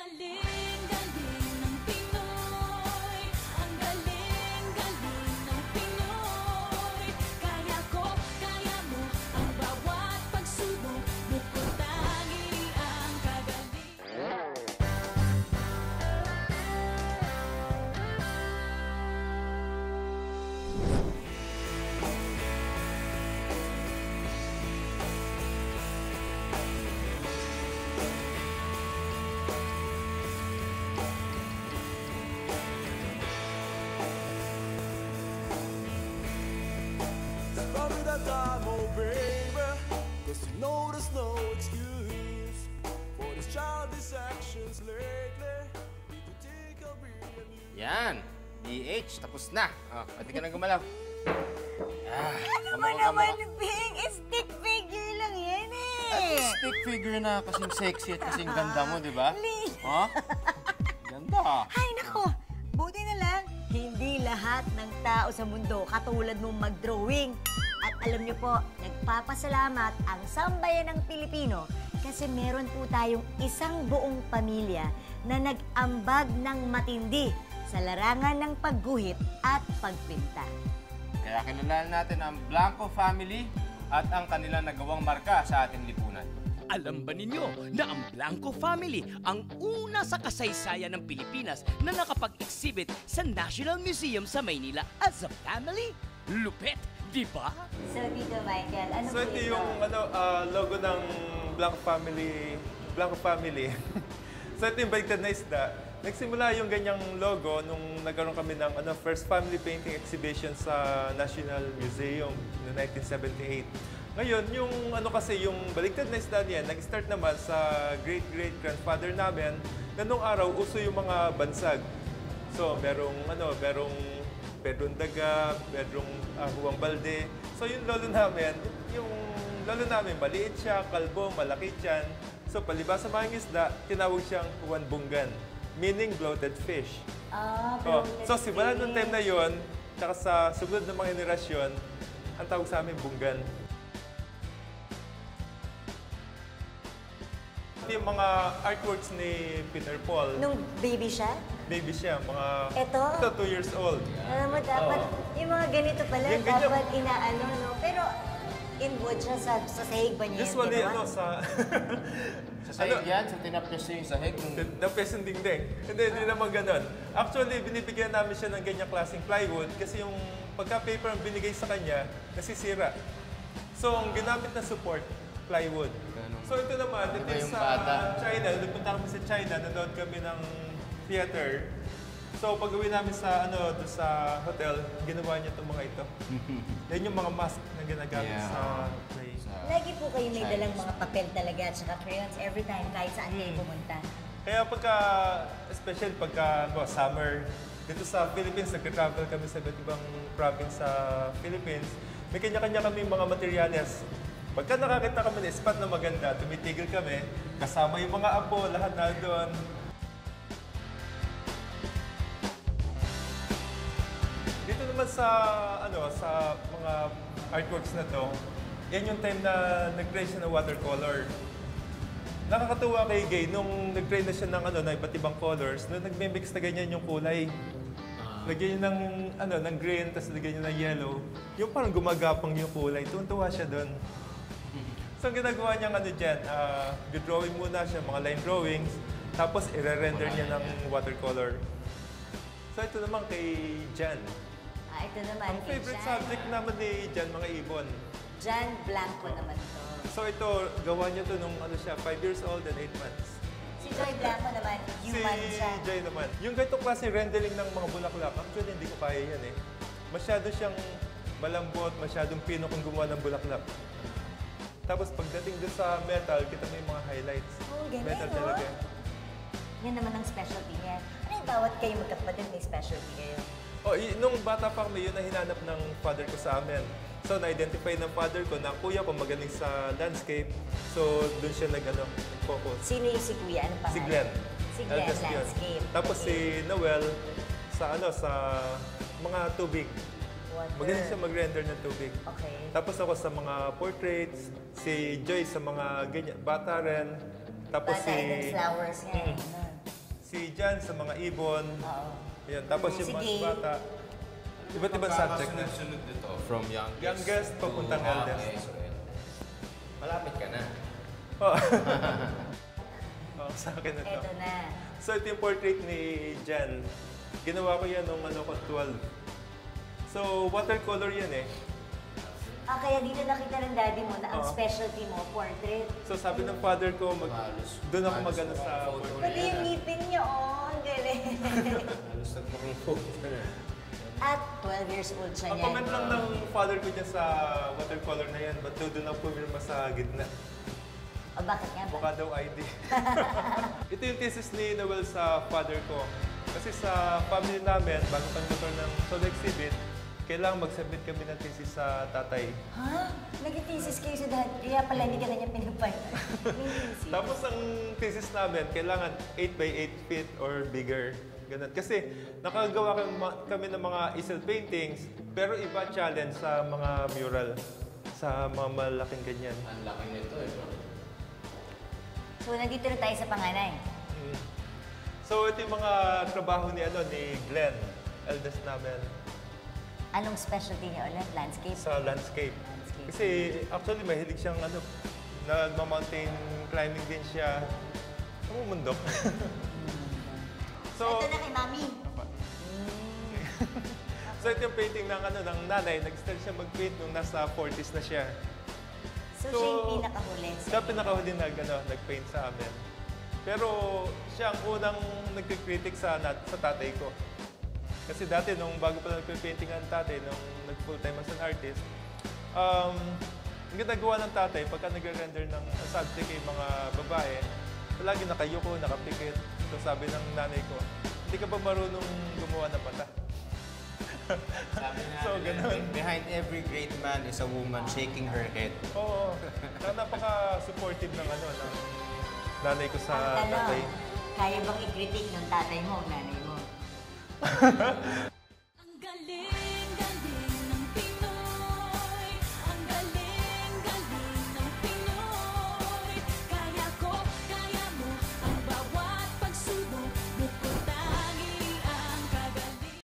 galing-galing ng Pinoy. Ang galing-galing ng Pinoy. Kaya ko, kaya mo, ang bawat pagsubok. Bukod tangi ang kagaling. Stop it that time, oh baby, 'cause you know there's no excuse for these childish actions lately. We could take a beer and you. Yan. DH, tapos na. Pwede ka na gumalaw. Ano ba naman, Bing? Stick figure lang yan eh. Stick figure na kasing sexy at kasing ganda mo, di ba? Lin. Ha? Ganda. Ay, nako. Buti na lang, hindi lahat ng tao sa mundo katulad mong mag-drawing. At alam niyo po, nagpapasalamat ang sambayan ng Pilipino kasi meron po tayong isang buong pamilya na nag-ambag ng matindi sa larangan ng pagguhit at pagpinta. Kaya kilalanin natin ang Blanco family at ang kanilang nagawang marka sa ating lipunan. Alam ba ninyo na ang Blanco family ang una sa kasaysayan ng Pilipinas na nakapag-exhibit sa National Museum sa Maynila as a family? Lupit, di ba? So, Tito Michael, ano So ito yung logo ng Blanco family. Blanco family. So ito yung baliktad na isda. Nagsimula yung ganyang logo nung nagkaroon kami ng first family painting exhibition sa National Museum noong 1978. Ngayon, yung yung baliktad na isda niya, nag-start naman sa great-great-grandfather namin na nung araw uso yung mga bansag. So, merong Pedrong Daga, Pedrong Juan Balde. So, yung lolo namin, maliit siya, kalbo, malaki tiyan. So, palibasa mga isda, tinawag siyang Juan Bungan, meaning bloated fish. So, simula nung time na yon, tsaka sa sumunod na mga henerasyon, ang tawag sa amin Bungan. Yung mga artworks ni Peter Paul. Nung baby siya? Baby siya, Ito? Ito, 2 years old. Alam mo, dapat, yung mga ganito pala, Yung ganyan. dapat inaano, no? Pero, in wood siya sa sahig ba niya? Usually, ginawa? Sa sahig yan, sa tinapos yung sahig. Napes yung dingding. Hindi naman ganun. Actually, binibigyan namin siya ng ganyang klaseng plywood kasi yung pagka-paper ang binigay sa kanya, nasisira. So, ang ginamit na support, plywood. So, ito naman, ito yung sa China. Nagpunta kami sa China, nanood kami ng theater. So, pag-uwi namin sa, sa hotel, ginawa niya itong mga ito. Yan yung mga mask na ginagamit sa play. Lagi po kayo may dalang mga papel talaga at saka crayons every time kahit saan kayo pumunta. Kaya especially pagka summer, dito sa Philippines, nag-travel kami sa iba't ibang province sa Philippines. May kanya-kanya kami mga materials. Pagka nakakita kami ng spot na maganda, tumitigil kami, kasama yung mga apo, lahat na doon. Dito naman sa mga artworks na to, yan yung time na nag-try siya ng watercolor. Nakakatuwa kay Gay, nung nag-try na siya ng iba't ibang colors, nung nagme-mix na ganyan yung kulay. Lagyan niya ng green, tapos lagyan niya ng yellow. Yung parang gumagapang yung kulay, tuwan-tuwa siya doon. So, ang ginagawa niya dyan, drawing muna siya, mga line drawings, tapos i-render niya ng watercolor. So, ito naman kay Jan. Ito naman Ang favorite subject naman ni Jan, mga ibon. Jan Blanco naman to. So, ito, gawa niya to nung 5 years old and 8 months. Si Joy Blanco naman, human siya. Si Joy naman. Yung ganitong klase rendering ng mga bulaklak, actually hindi ko kaya yan eh. Masyado siyang malambot, masyadong pino kung gumawa ng bulaklak. Tapos pagdating doon sa metal, kita mo yung mga highlights. Ganyan, metal talaga. Yan naman ang specialty niya. Ano yung bawat kayo magkapatid may specialty kayo? Nung bata pa kami, yun na hinanap ng father ko sa amin. So, na-identify ng father ko na kuya ko magaling sa landscape. So, doon siya nag-focus. Sino yung si kuya? Ano pangalan? Si Glenn. Si Glenn, Eldest yun. landscape. Tapos si Noel, sa mga tubig. Water. Magaling siya mag-render ng tubig. Okay. Tapos ako sa mga portraits, si Joy sa mga ganyan, bata rin. Tapos Bata and flowers nga. Jan sa mga ibon. Yan. Tapos yung Sige. mas bata. Iba't ibang subject na. Sunod dito, from youngest, Youngest papuntang eldest. Okay, so yan. Malapit ka na. Oh. Oh, sa akin na to. Eto na. So ito yung portrait ni Jan. Ginawa ko yan nung ko 12. So watercolor yan eh. Kaya dito nakita ng daddy mo na ang Oo. specialty mo, portrait. So sabi ng father ko, doon ako magano sa photo portrait. Pati yung ngipin niyo, oh, ang galing. Halos nagmukhang photo na. At 12 years old siya Ang niyan. comment lang ng father ko dyan sa watercolor na yan, ba't daw doon ako pumirma sa gitna? O bakit nga ba? Baka daw ID. Ito yung thesis ni Noel sa father ko. Kasi sa family namin, bago kami motor ng solo exhibit, kailangan mag-submit kami ng thesis sa tatay. Ha? Nag-thesis kayo sa dad? Kaya pala hindi ka na niya pinapay. May thesis. Tapos ang thesis namin, kailangan 8 by 8 feet or bigger. Ganun. Kasi nakagawa kami ng mga easel paintings, pero iba challenge sa mga mural, sa mga malaking ganyan. Ang laki nito eh. No? So, nandito na tayo sa panganay. So ito yung mga trabaho ni Glenn, eldest namin, Anong specialty niya ulit? Landscape? sa landscape. Landscape. Kasi actually mahilig siyang nagma-mountain climbing din siya. Umundok. So Ito na kay Mami. so ito yung painting ng ng nanay. Nag-start siya mag-paint nung nasa 40s na siya. So, So, siya yung pinakahuli. Siya pinakahuli nag-paint sa amin. Pero siya ang unang nagkikritik sa tatay ko. Kasi dati, nung bago pa nagpipainting ang tatay, nung nag-full-time as an artist, ang ginagawa ng tatay, pagka nagre-render ng subject kay mga babae, palagi nakayuko, nakapikit. So sabi ng nanay ko, hindi ka ba marunong gumawa ng mata? Sabi nga So, nila, ganun. behind every great man is a woman shaking her head. Oo. Napaka-supportive ng ng nanay ko sa Ang tatay. tanong, kaya bang i-critique ng tatay mo, ng nanay mo?